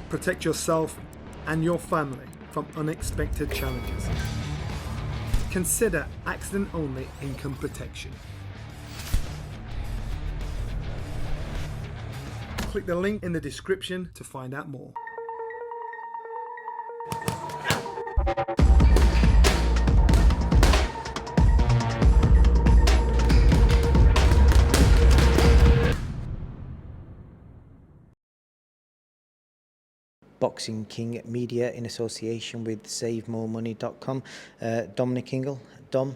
Protect yourself and your family from unexpected challenges. Consider accident-only income protection. Click the link in the description to find out more. Boxing King Media in association with SaveMoreMoney.com. Dominic Ingle. Dom,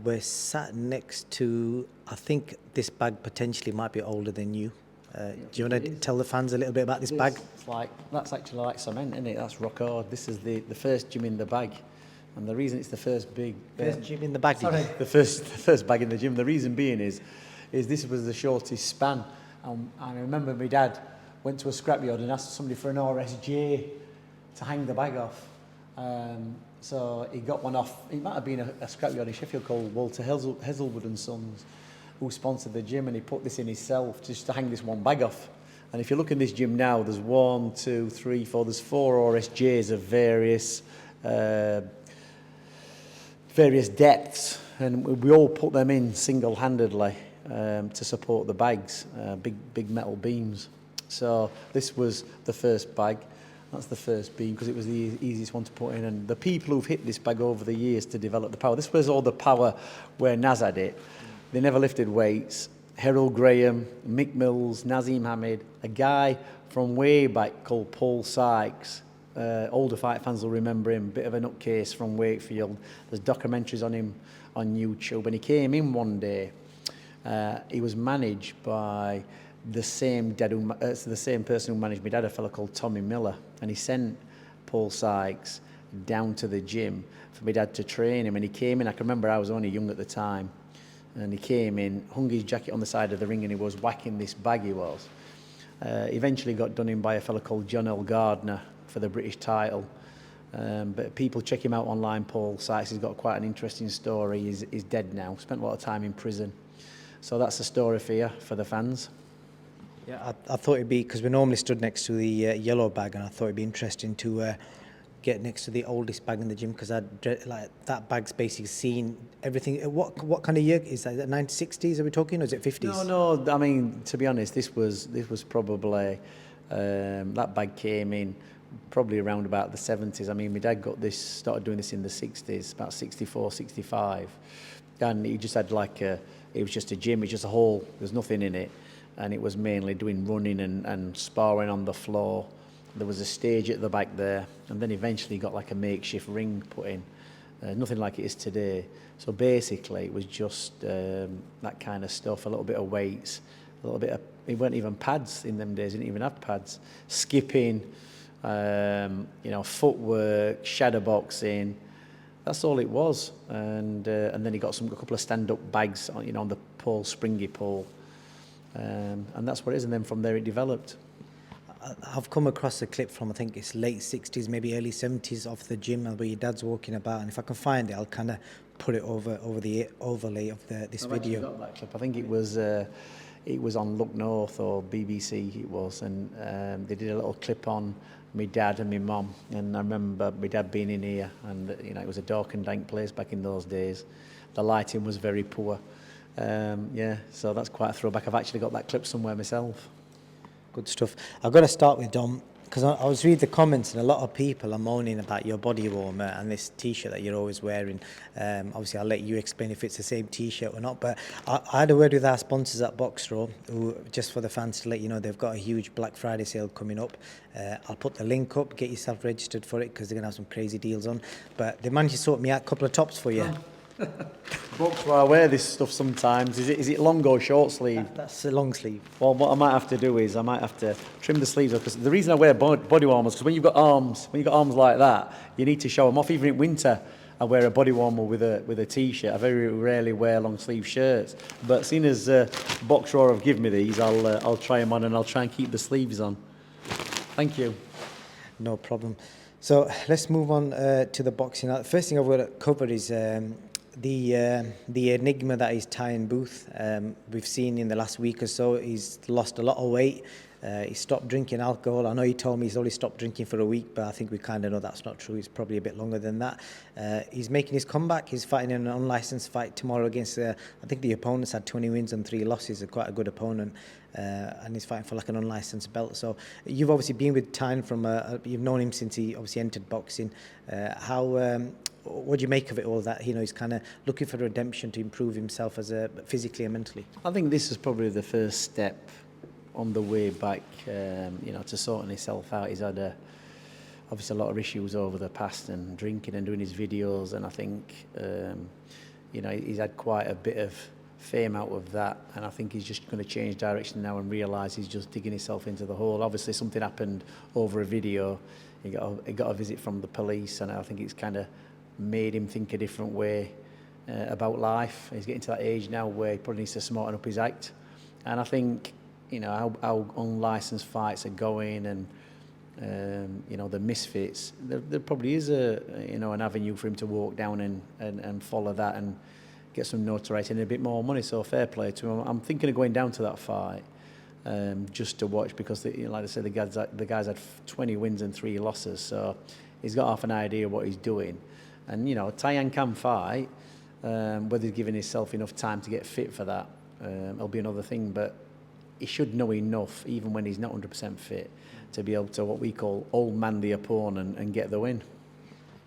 we're sat next to, I think this bag potentially might be older than you. Do you want to tell the fans a little bit about this bag? It's like, that's actually like cement, isn't it? That's rock hard. This is the first gym in the bag. And the reason it's the first big... First gym in the bag? Sorry, the first bag in the gym. The reason being is this was the shortest span. And I remember my dad went to a scrapyard and asked somebody for an RSJ to hang the bag off. So he got one off. It might have been a scrapyard in Sheffield called Walter Heselwood and Sons, who sponsored the gym, and he put this in himself just to hang this one bag off. And if you look in this gym now, there's 1, 2, 3, 4, there's 4 RSJs of various depths, and we all put them in single-handedly to support the bags, big metal beams. So this was the first bag. That's the first beam because it was the easiest one to put in. And the people who've hit this bag over the years to develop the power, this was all the power where Naz had it. They never lifted weights. Harold Graham, Mick Mills, Nazim Hamid, a guy from way back called Paul Sykes. Older fight fans will remember him, bit of a nutcase from Wakefield. There's documentaries on him on YouTube. And he came in one day. He was managed by the same person who managed my dad, a fellow called Tommy Miller, and he sent Paul Sykes down to the gym for my dad to train him. And he came in, I can remember I was only young at the time, and he came in, hung his jacket on the side of the ring, and he was whacking this bag. He was eventually got done in by a fellow called John L. Gardner for the British title. But people check him out online. Paul Sykes, he's got quite an interesting story. He's dead now, spent a lot of time in prison. So that's the story for you, for the fans. Yeah, I thought it'd be, because we normally stood next to the yellow bag, and I thought it'd be interesting to get next to the oldest bag in the gym, because like that bag's basically seen everything. What kind of year is that? Is that 1960s? Are we talking, or is it 50s? No. I mean, to be honest, this was probably that bag came in probably around about the 70s. I mean, my dad started doing this in the 60s, about 64, 65, and he just had it was just a gym. It's just a hall. There's nothing in it. And it was mainly doing running and sparring on the floor. There was a stage at the back there, and then eventually got like a makeshift ring put in. Nothing like it is today. So basically it was just that kind of stuff, a little bit of weights, a little bit of, it weren't even pads in them days, they didn't even have pads. Skipping, footwork, shadow boxing, that's all it was. And then he got a couple of stand-up bags on the pole, springy pole. And that's what it is, and then from there it developed. I've come across a clip from, I think it's late 60s, maybe early 70s, off the gym where your dad's walking about, and if I can find it, I'll kind of put it over the overlay of this video. I've got that clip. I think it was on Look North or BBC it was, and they did a little clip on my dad and my mum, and I remember my dad being in here, and it was a dark and dank place back in those days. The lighting was very poor. So that's quite a throwback. I've actually got that clip somewhere myself. Good stuff. I've got to start with Dom, because I was reading the comments, and a lot of people are moaning about your body warmer and this t-shirt that you're always wearing. Obviously I'll let you explain if it's the same t-shirt or not, but I had a word with our sponsors at Boxrow, who, just for the fans to let you know, they've got a huge Black Friday sale coming up. I'll put the link up, get yourself registered for it, because they're going to have some crazy deals on. But they managed to sort me out a couple of tops for you. Box where I wear this stuff sometimes. Is it long or short sleeve? That's a long sleeve. Well, what I might have to do is I might have to trim the sleeves off, because the reason I wear body warmers, because when you've got arms like that, you need to show them off. Even in winter, I wear a body warmer with a t-shirt. I very rarely wear long sleeve shirts. But seeing as Boxrow have given me these, I'll try them on, and I'll try and keep the sleeves on. Thank you. No problem. So let's move on to the boxing. The first thing I've got to cover is the enigma that is Tyan Booth. We've seen in the last week or so he's lost a lot of weight. He stopped drinking alcohol. I know he told me he's only stopped drinking for a week, but I think we kind of know that's not true. It's probably a bit longer than that. He's making his comeback. He's fighting in an unlicensed fight tomorrow against, I think the opponents had 20 wins and 3 losses, quite a good opponent. And he's fighting for like an unlicensed belt. So you've obviously been with Tyan you've known him since he obviously entered boxing. What do you make of it all, that he's kind of looking for redemption to improve himself physically and mentally? I think this is probably the first step on the way back, to sorting himself out. He's had obviously a lot of issues over the past, and drinking and doing his videos, and I think he's had quite a bit of fame out of that, and I think he's just going to change direction now and realise he's just digging himself into the hole. Obviously something happened over a video. He got a visit from the police, and I think it's kind of made him think a different way about life. He's getting to that age now where he probably needs to smarten up his act, and I think how unlicensed fights are going, and the misfits, there probably is an avenue for him to walk down and follow that and get some notoriety and a bit more money. So fair play to him. I'm thinking of going down to that fight just to watch, because like I said, the guy's had 20 wins and 3 losses, so he's got half an idea what he's doing. And Tyan can fight, whether he's giving himself enough time to get fit for that, it'll be another thing. But he should know enough, even when he's not 100% fit, to be able to, what we call, old man the opponent and get the win.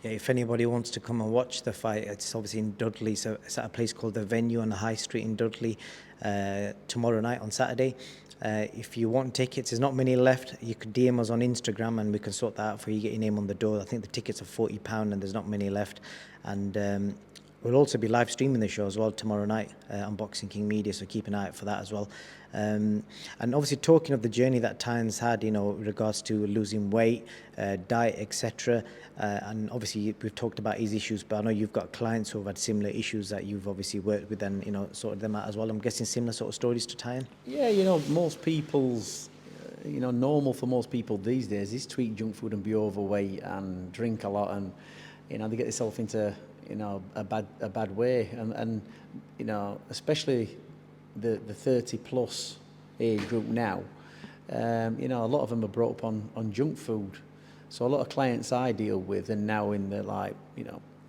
Yeah, if anybody wants to come and watch the fight, it's obviously in Dudley, so it's at a place called The Venue on the High Street in Dudley, tomorrow night on Saturday. If you want tickets, there's not many left. You could DM us on Instagram and we can sort that out for you, get your name on the door. I think the tickets are £40 and there's not many left. And we'll also be live streaming the show as well tomorrow night on Boxing King Media, so keep an eye out for that as well. And obviously talking of the journey that Tyan's had, with regards to losing weight, diet, etc. And obviously we've talked about his issues, but I know you've got clients who have had similar issues that you've obviously worked with and, sorted them out as well. I'm guessing similar sort of stories to Tyan? Yeah, most people's, normal for most people these days is to eat junk food and be overweight and drink a lot, and, they get themselves into, a bad way. And especially the 30 plus age group now, a lot of them are brought up on junk food. So a lot of clients I deal with are now in the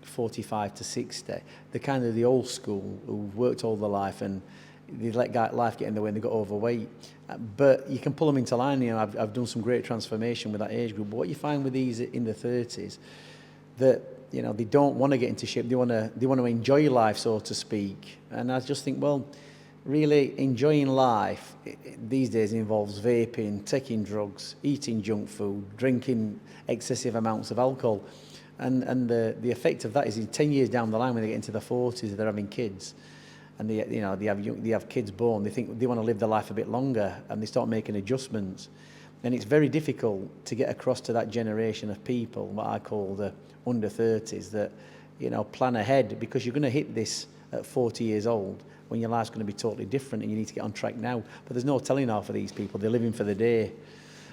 45 to 60. They're kind of the old school who've worked all their life and they let life get in the way and they got overweight. But you can pull them into line. I've done some great transformation with that age group. But what you find with these in the 30s, that they don't want to get into shape. They want to enjoy life, so to speak. And I just think, well, really enjoying life these days involves vaping, taking drugs, eating junk food, drinking excessive amounts of alcohol, and the effect of that is in 10 years down the line, when they get into their 40s, they're having kids, and they have kids born. They think they want to live their life a bit longer, and they start making adjustments, and it's very difficult to get across to that generation of people, what I call the under 30s, that plan ahead, because you're going to hit this at 40 years old, when your life's going to be totally different and you need to get on track now. But there's no telling half of these people. They're living for the day.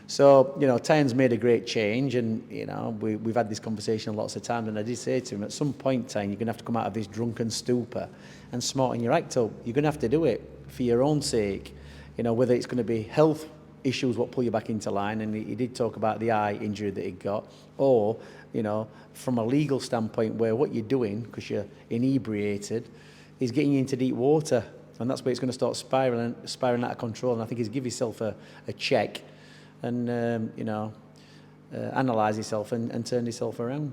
So, Tyan's made a great change, and, we've had this conversation lots of times, and I did say to him, at some point, Tyan, you're going to have to come out of this drunken stupor and smarten your act up. You're going to have to do it for your own sake, whether it's going to be health issues what pull you back into line, and he did talk about the eye injury that he got, or, from a legal standpoint, where what you're doing, because you're inebriated, is getting you into deep water, and that's where it's going to start spiraling out of control. And I think he's give himself a check and analyse himself and turn himself around.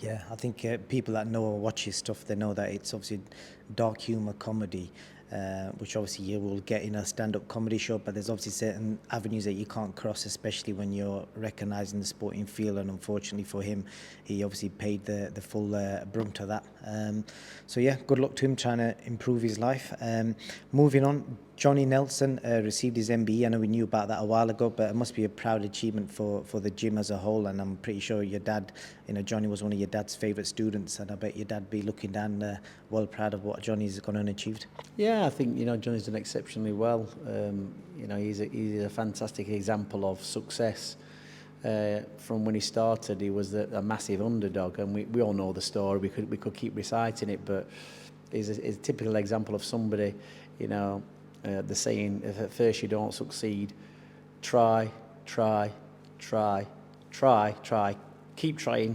Yeah, I think people that know or watch his stuff, they know that it's obviously dark humour comedy, which obviously you will get in a stand-up comedy show, but there's obviously certain avenues that you can't cross, especially when you're recognising the sporting field, and unfortunately for him, he obviously paid the full brunt of that. So yeah, good luck to him trying to improve his life. Moving on, Johnny Nelson received his MBE. I know we knew about that a while ago, but it must be a proud achievement for the gym as a whole, and I'm pretty sure your dad, Johnny was one of your dad's favourite students, and I bet your dad be looking down well proud of what Johnny's gone and achieved. Yeah, I think Johnny's done exceptionally well. He's a fantastic example of success. From when he started, he was a massive underdog, and we all know the story. We could keep reciting it, but he's a typical example of somebody. The saying, if at first you don't succeed, try, keep trying,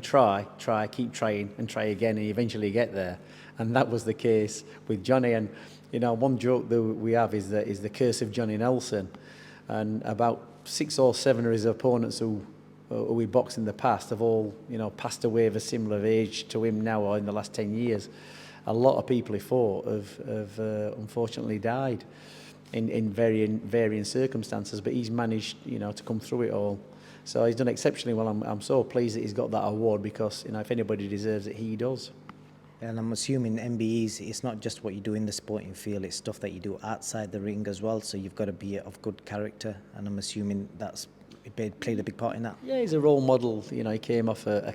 keep trying, and try again, and eventually get there. And that was the case with Johnny. And one joke that we have is the curse of Johnny Nelson. And about 6 or 7 of his opponents who we boxed in the past have all passed away of a similar age to him now, or in the last 10 years. A lot of people he fought have unfortunately died in varying circumstances, but he's managed to come through it all. So he's done exceptionally well. I'm so pleased that he's got that award, because if anybody deserves it, he does. And I'm assuming MBEs, it's not just what you do in the sporting field, it's stuff that you do outside the ring as well, so you've got to be of good character, and I'm assuming that's played a big part in that. Yeah, he's a role model. He came off a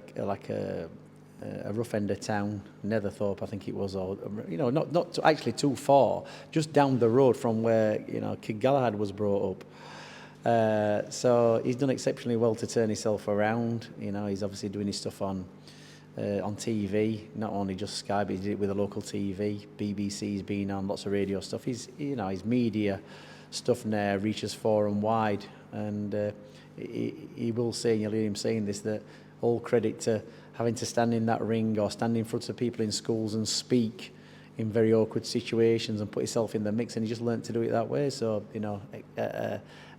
rough end of town, Netherthorpe, I think it was, or not actually too far, just down the road from where Kid Galahad was brought up. So he's done exceptionally well to turn himself around. He's obviously doing his stuff on TV, not only just Sky, but he did it with a local TV. BBC's been on, lots of radio stuff. His media stuff now reaches far and wide, and he will say, and you'll hear him saying this, that all credit to having to stand in that ring or stand in front of people in schools and speak in very awkward situations and put yourself in the mix, and he just learnt to do it that way. So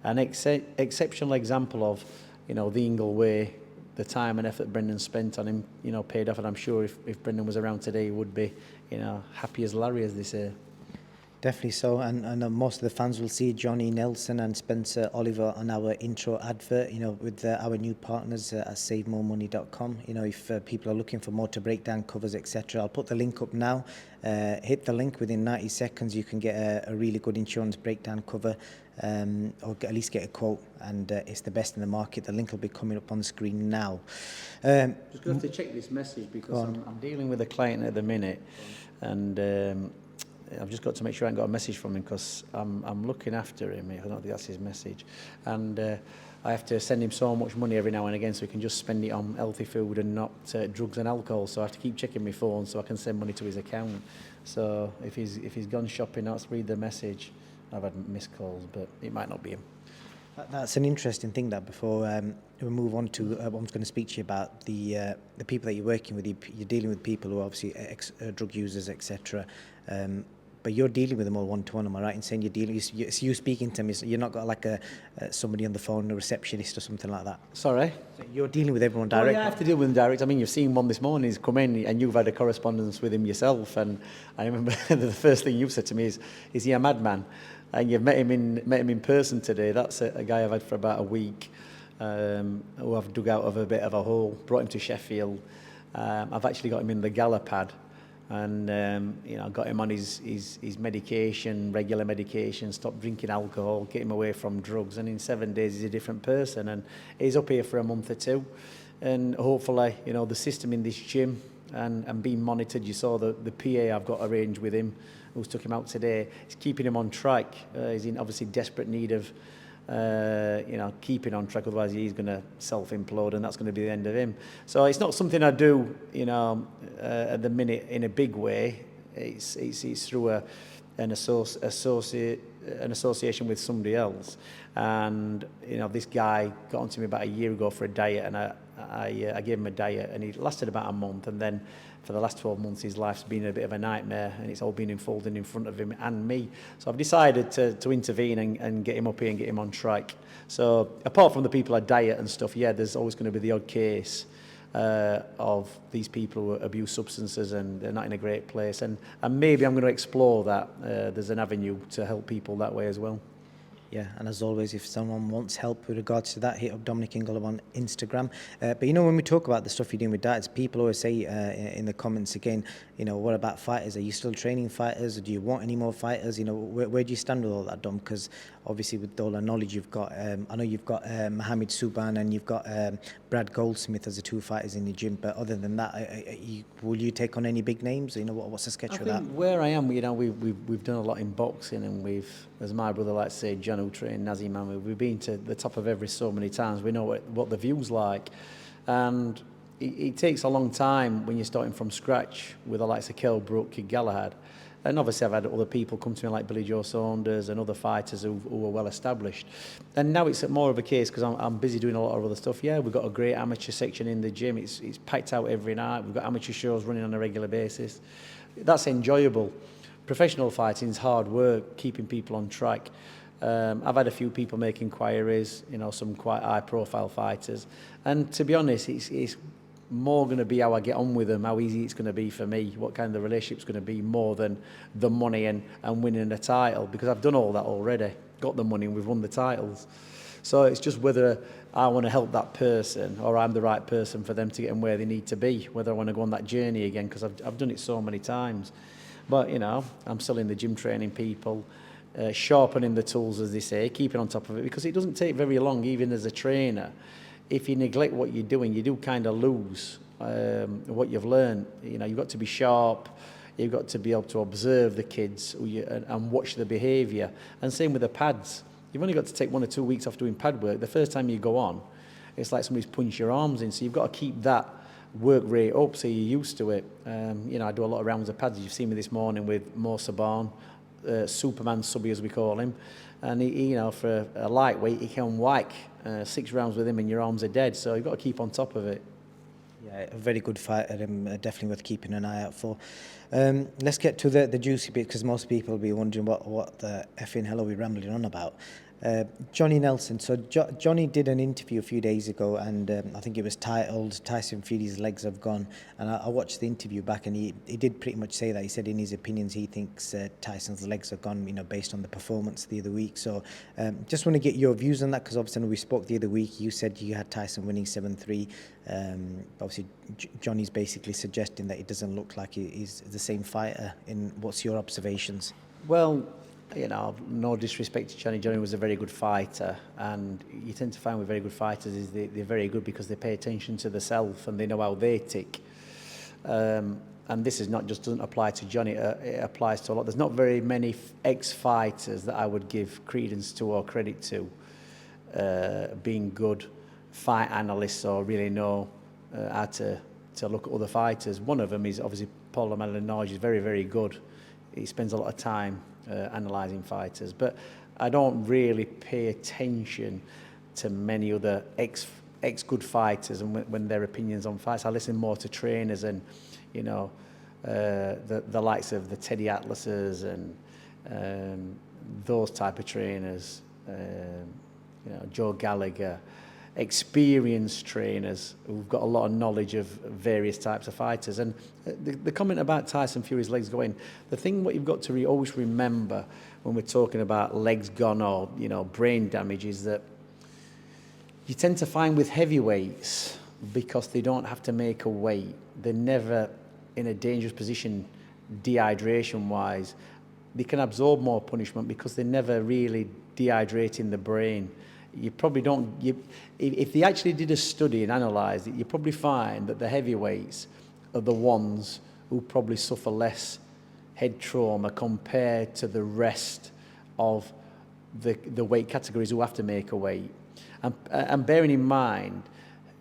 an exceptional example of the Ingle way. The time and effort Brendan spent on him, paid off, and I'm sure if Brendan was around today, he would be, happy as Larry, as they say. Definitely so, and most of the fans will see Johnny Nelson and Spencer Oliver on our intro advert, with our new partners at SaveMoreMoney.com. If people are looking for motor breakdown covers, etc., I'll put the link up now. Hit the link, within 90 seconds you can get a really good insurance breakdown cover, or at least get a quote, and it's the best in the market. The link will be coming up on the screen now. Just going to check this message, because I'm dealing with a client at the minute, and I've just got to make sure I haven't got a message from him, because I'm looking after him. I don't think that's his message. And I have to send him so much money every now and again, so he can just spend it on healthy food and not drugs and alcohol. So I have to keep checking my phone so I can send money to his account. So if he's gone shopping, let's read the message. I've had missed calls, but it might not be him. That's an interesting thing. That before we move on to what I'm going to speak to you about, the people that you're working with, you're dealing with people who are obviously drug users, etc. But you're dealing with them all one-to-one, am I right in saying you're dealing? You speaking to them, you're not got like somebody on the phone, a receptionist or something like that? Sorry? So you're dealing with everyone direct? Yeah, I have to deal with them direct. I mean, you've seen one this morning, he's come in, and you've had a correspondence with him yourself, and I remember the first thing you said to me is he a madman? And you've met him in person today. That's a guy I've had for about a week, who I've dug out of a bit of a hole, brought him to Sheffield. I've actually got him in the Galapad, and got him on his medication, regular medication, stopped drinking alcohol, get him away from drugs, and in 7 days he's a different person, and he's up here for a month or two, and hopefully the system in this gym and being monitored. You saw the PA I've got arranged with him, who's took him out today. It's keeping him on track. He's in obviously desperate need of keeping on track, otherwise he's going to self-implode, and that's going to be the end of him. So it's not something I do, at the minute in a big way. It's through an association with somebody else, and this guy got onto me about a year ago for a diet, and I gave him a diet, and it lasted about a month, and then for the last 12 months his life's been a bit of a nightmare, and it's all been unfolding in front of him and me. So I've decided to intervene and get him up here and get him on track. So apart from the people I diet and stuff, yeah, there's always going to be the odd case of these people who abuse substances and they're not in a great place, and maybe I'm going to explore that. There's an avenue to help people that way as well. Yeah, and as always, if someone wants help with regards to that, hit up Dominic Ingle on Instagram. But when we talk about the stuff you're doing with diets, people always say in the comments again, what about fighters? Are you still training fighters? Or do you want any more fighters? Where do you stand with all that, Dom? Because obviously with all the knowledge you've got, I know you've got Mohammed Subhan and you've got Brad Goldsmith as the 2 fighters in the gym. But other than that, will you take on any big names? What's the sketch for that? Where I am, we've done a lot in boxing, and we've, as my brother likes to say, John who trained Nazim Man, we've been to the top of every so many times. We know what the view's like, and it takes a long time when you're starting from scratch with the likes of Kell Brook, Kid Galahad, And obviously I've had other people come to me like Billy Joe Saunders and other fighters who are well established. And now it's more of a case because I'm busy doing a lot of other stuff. Yeah, we've got a great amateur section in the gym. It's packed out every night. We've got amateur shows running on a regular basis. That's enjoyable. Professional fighting is hard work, keeping people on track. I've had a few people make inquiries, you know, some quite high-profile fighters. And to be honest, it's more going to be how I get on with them, how easy it's going to be for me, what kind of the relationship's going to be, more than the money and winning a title, because I've done all that already, got the money and we've won the titles. So it's just whether I want to help that person or I'm the right person for them to get them where they need to be, whether I want to go on that journey again, because I've done it so many times. But, you know, I'm still in the gym training people, sharpening the tools, as they say, keeping on top of it, because it doesn't take very long, even as a trainer. If you neglect what you're doing, you do kind of lose what you've learned. You know, you've got to be sharp. You've got to be able to observe the kids and watch the behaviour. And same with the pads. You've only got to take 1 or 2 weeks off doing pad work. The first time you go on, it's like somebody's punched your arms in. So you've got to keep that work rate up so you're used to it. You know, I do a lot of rounds of pads. You've seen me this morning with Mo Saban, Superman subby as we call him. And he, you know, for a lightweight, he can whack 6 rounds with him and your arms are dead. So you've got to keep on top of it. Yeah, a very good fighter, definitely worth keeping an eye out for. Let's get to the juicy bit, because most people will be wondering what the effing hell are we rambling on about. Johnny Nelson. So Johnny did an interview a few days ago, and I think it was titled "Tyson Fury's Legs Have Gone." And I watched the interview back, and he did pretty much say that. He said in his opinions he thinks Tyson's legs are gone, you know, based on the performance the other week. So just want to get your views on that, because obviously when we spoke the other week, you said you had Tyson winning 7-3. Obviously Johnny's basically suggesting that it doesn't look like he's the same fighter. What's your observations? Well, you know, no disrespect to Johnny. Johnny was a very good fighter, and you tend to find with very good fighters is they're very good because they pay attention to themselves and they know how they tick. And this is not just doesn't apply to Johnny; it applies to a lot. There's not very many ex-fighters that I would give credence to or credit to being good fight analysts or really know how to look at other fighters. One of them is obviously Paul Malignaggi. He's very, very good. He spends a lot of time analysing fighters, but I don't really pay attention to many other ex good fighters and when their opinions on fights. I listen more to trainers and, you know, the likes of the Teddy Atlases and those type of trainers, you know, Joe Gallagher, experienced trainers who've got a lot of knowledge of various types of fighters. And the comment about Tyson Fury's legs going, the thing what you've got to always remember when we're talking about legs gone or, you know, brain damage is that you tend to find with heavyweights, because they don't have to make a weight, they're never in a dangerous position dehydration wise. They can absorb more punishment because they're never really dehydrating the brain. You probably don't, if they actually did a study and analysed it, you probably find that the heavyweights are the ones who probably suffer less head trauma compared to the rest of the weight categories who have to make a weight. And bearing in mind,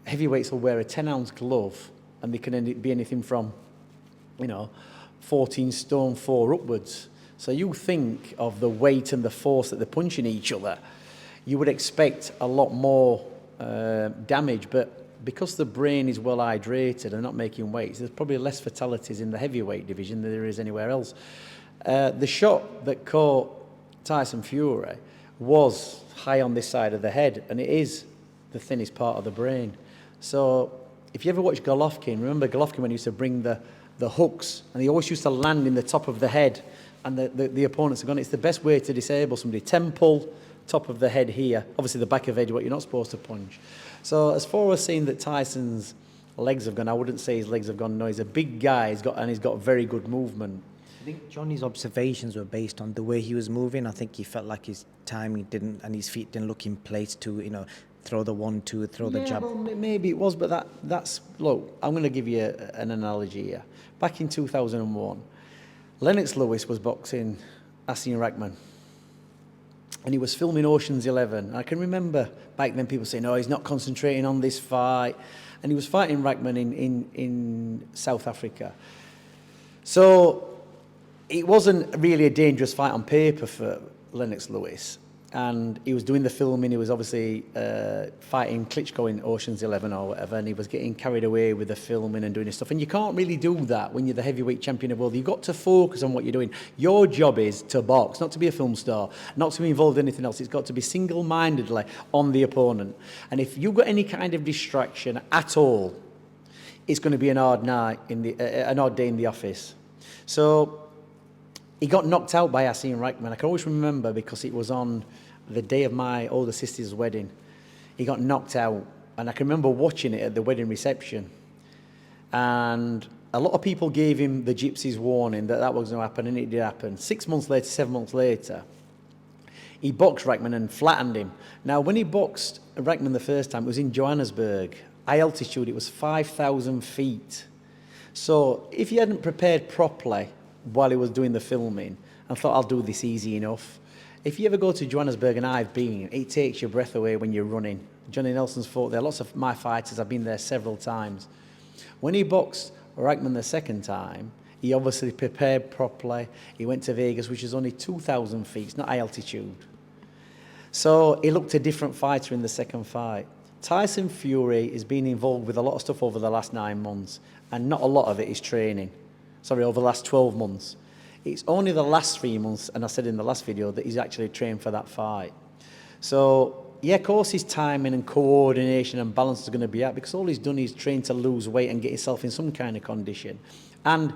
heavyweights will wear a 10-ounce glove and they can be anything from, you know, 14 stone 4 upwards. So you think of the weight and the force that they're punching each other, you would expect a lot more damage, but because the brain is well hydrated and not making weights, there's probably less fatalities in the heavyweight division than there is anywhere else. The shot that caught Tyson Fury was high on this side of the head, and it is the thinnest part of the brain. So if you ever watch Golovkin, remember Golovkin when he used to bring the hooks, and he always used to land in the top of the head, and the opponents are gone. It's the best way to disable somebody. Temple, top of the head here. Obviously the back of the head, what you're not supposed to punch. So as far as saying that Tyson's legs have gone, I wouldn't say his legs have gone. No, he's a big guy. He's got very good movement. I think Johnny's observations were based on the way he was moving. I think he felt like his timing didn't, and his feet didn't look in place to, you know, throw the 1-2, throw the jab. Well, maybe it was, but that's look. I'm going to give you an analogy here. Back in 2001, Lennox Lewis was boxing Asim Rahman, and he was filming Ocean's 11. I can remember back then people saying, "Oh, he's not concentrating on this fight," and he was fighting Rahman in South Africa. So it wasn't really a dangerous fight on paper for Lennox Lewis. And he was doing the filming, he was obviously fighting Klitschko in Ocean's 11 or whatever, and he was getting carried away with the filming and doing his stuff. And you can't really do that when you're the heavyweight champion of the world. You've got to focus on what you're doing. Your job is to box, not to be a film star, not to be involved in anything else. It's got to be single-mindedly on the opponent. And if you've got any kind of distraction at all, it's going to be an hard night, an odd day in the office. So he got knocked out by Asim Reichman. I can always remember because it was on the day of my older sister's wedding. He got knocked out, and I can remember watching it at the wedding reception. And a lot of people gave him the gypsies warning that was going to happen, and it did happen. 6 months later, 7 months later, he boxed Reichman and flattened him. Now, when he boxed Reichman the first time, it was in Johannesburg. High altitude, it was 5,000 feet. So if he hadn't prepared properly while he was doing the filming and thought, I'll do this easy enough. If you ever go to Johannesburg, and I've been, it takes your breath away when you're running. Johnny Nelson's fought there. Lots of my fighters, I've been there several times. When he boxed Reichman the second time, he obviously prepared properly. He went to Vegas, which is only 2,000 feet. It's not high altitude. So he looked a different fighter in the second fight. Tyson Fury has been involved with a lot of stuff over the last 9 months, and not a lot of it is training. Sorry, over the last 12 months. It's only the last 3 months, and I said in the last video, that he's actually trained for that fight. So, yeah, of course his timing and coordination and balance is going to be out, because all he's done is train to lose weight and get himself in some kind of condition. And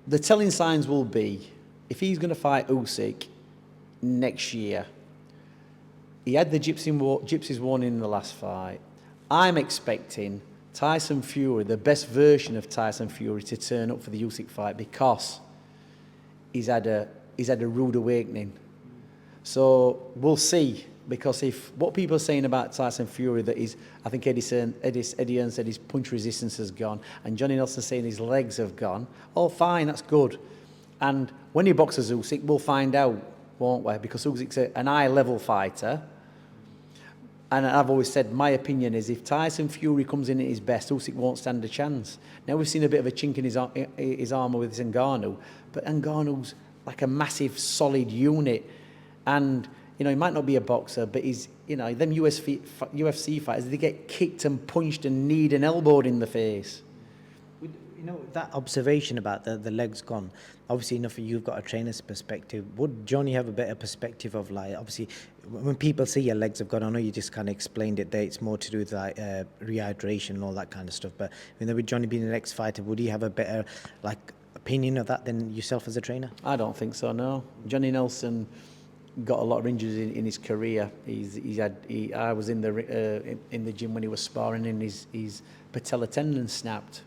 the telling signs will be, if he's going to fight Usyk next year, he had the gypsies warning in the last fight. I'm expecting Tyson Fury, the best version of Tyson Fury, to turn up for the Usyk fight, because he's had a rude awakening. So we'll see, because if what people are saying about Tyson Fury, that he's, I think Eddie Hearn said his punch resistance has gone, and Johnny Nelson saying his legs have gone, oh fine, that's good. And when he boxes Usyk, we'll find out, won't we? Because Usyk's an high-level fighter. And I've always said, my opinion is, if Tyson Fury comes in at his best, Usyk won't stand a chance. Now we've seen a bit of a chink in his armour with Ngannou, but Ngannou's like a massive, solid unit. And, you know, he might not be a boxer, but he's, you know, them UFC fighters, they get kicked and punched and kneed and elbowed in the face. You know, that observation about the legs gone, obviously enough you've got a trainer's perspective. Would Johnny have a better perspective of, like, obviously when people see your legs have gone, I know you just kind of explained it there, it's more to do with like rehydration and all that kind of stuff, but I mean, with Johnny being an ex-fighter, would he have a better like opinion of that than yourself as a trainer? I don't think so, no. Johnny Nelson got a lot of injuries in his career. I was in the gym when he was sparring, and his patella tendon snapped.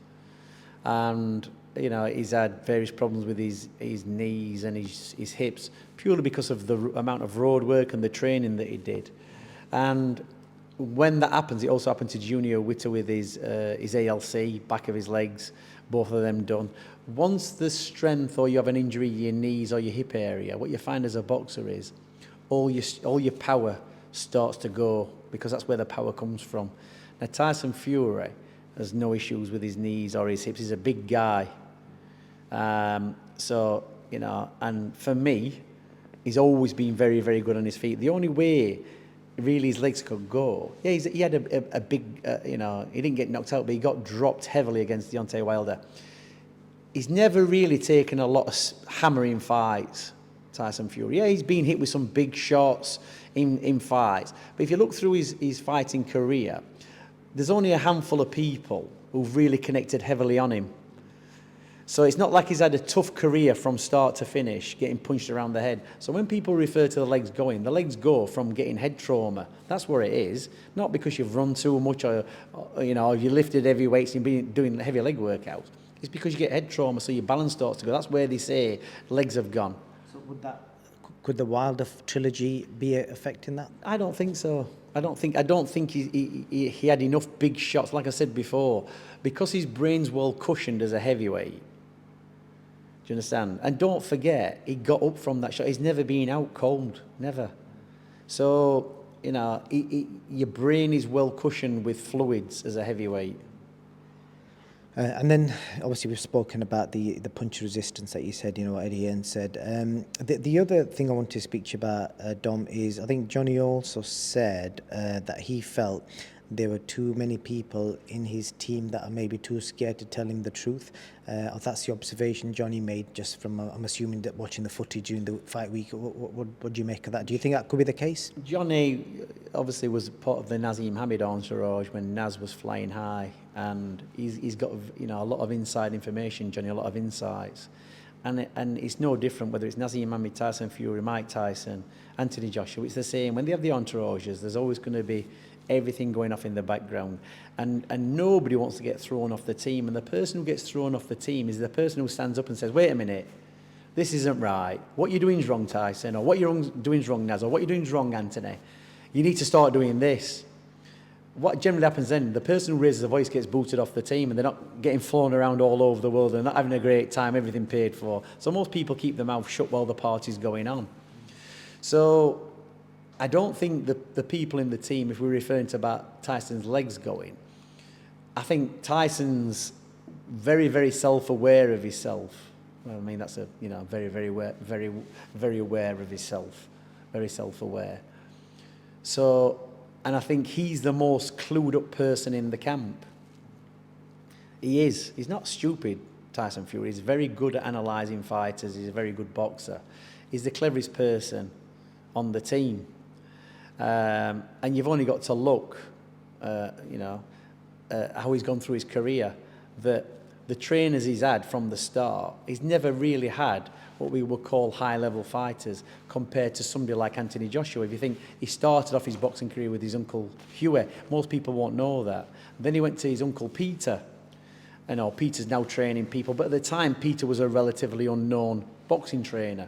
And, you know, he's had various problems with his knees and his hips, purely because of the amount of road work and the training that he did. And when that happens, it also happened to Junior Witter with his ALC, back of his legs, both of them done. Once the strength, or you have an injury in your knees or your hip area, what you find as a boxer is all your power starts to go, because that's where the power comes from. Now, Tyson Fury has no issues with his knees or his hips. He's a big guy. So, you know, and for me, he's always been very, very good on his feet. The only way really his legs could go, yeah, he had a big, you know, he didn't get knocked out, but he got dropped heavily against Deontay Wilder. He's never really taken a lot of hammering fights, Tyson Fury. Yeah, he's been hit with some big shots in fights. But if you look through his fighting career, there's only a handful of people who've really connected heavily on him. So it's not like he's had a tough career from start to finish, getting punched around the head. So when people refer to the legs going, the legs go from getting head trauma. That's where it is. Not because you've run too much, or you know, you lifted heavy weights and been doing heavy leg workouts. It's because you get head trauma, so your balance starts to go. That's where they say legs have gone. So could the Wilder trilogy be affecting that? I don't think so. I don't think he had enough big shots, like I said before, because his brain's well cushioned as a heavyweight. Do you understand? And don't forget, he got up from that shot. He's never been out cold, never. So, you know, your brain is well cushioned with fluids as a heavyweight. And then, obviously, we've spoken about the punch resistance that you said, Eddie Hearn said. The other thing I want to speak to you about, Dom, is I think Johnny also said that he felt there were too many people in his team that are maybe too scared to tell him the truth. That's the observation Johnny made just from, I'm assuming, that watching the footage during the fight week. What do you make of that? Do you think that could be the case? Johnny obviously was part of the Nazim Hamid entourage when Naz was flying high, and he's got a lot of inside information, Johnny, a lot of insights. And it's no different whether it's Nazim Hamid, Tyson Fury, Mike Tyson, Anthony Joshua. It's the same. When they have the entourages, there's always going to be everything going off in the background, and nobody wants to get thrown off the team, and the person who gets thrown off the team is the person who stands up and says, wait a minute, this isn't right, what you're doing is wrong, Tyson, or what you're doing is wrong, Naz, or what you're doing is wrong, Anthony, you need to start doing this. What generally happens then, the person who raises a voice gets booted off the team, and they're not getting flown around all over the world, and not having a great time, everything paid for. So most people keep their mouth shut while the party's going on. So I don't think the people in the team, if we're referring to about Tyson's legs going, I think Tyson's very, very self-aware of himself. Well, I mean, that's very, very aware of himself, very self-aware. So, and I think he's the most clued up person in the camp. He is. He's not stupid, Tyson Fury. He's very good at analysing fighters. He's a very good boxer. He's the cleverest person on the team. And you've only got to look, how he's gone through his career, that the trainers he's had from the start, he's never really had what we would call high-level fighters compared to somebody like Anthony Joshua. If you think he started off his boxing career with his uncle Huey, most people won't know that. Then he went to his uncle Peter. Peter's now training people, but at the time Peter was a relatively unknown boxing trainer.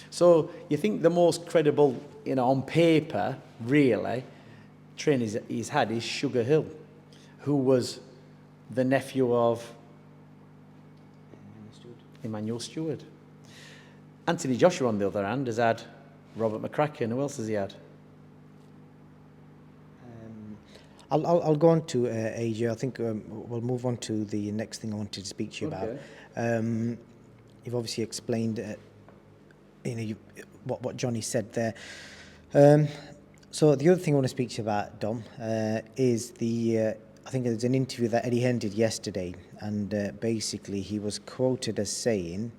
So you think the most credible, on paper, really, trainer he's had is Sugar Hill, who was the nephew of Emmanuel Stewart. Anthony Joshua, on the other hand, has had Robert McCracken. Who else has he had? I'll go on to AJ. I think we'll move on to the next thing I wanted to speak to you about. You've obviously explained what Johnny said there. So the other thing I want to speak to you about, Dom, is I think there's an interview that Eddie Hearn did yesterday, and basically he was quoted as saying,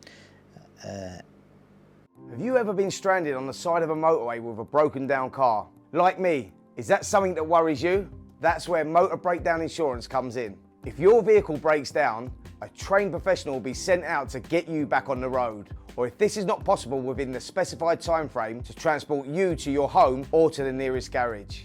have you ever been stranded on the side of a motorway with a broken down car? Like me, is that something that worries you? That's where motor breakdown insurance comes in. If your vehicle breaks down, a trained professional will be sent out to get you back on the road. Or if this is not possible within the specified time frame, to transport you to your home or to the nearest garage.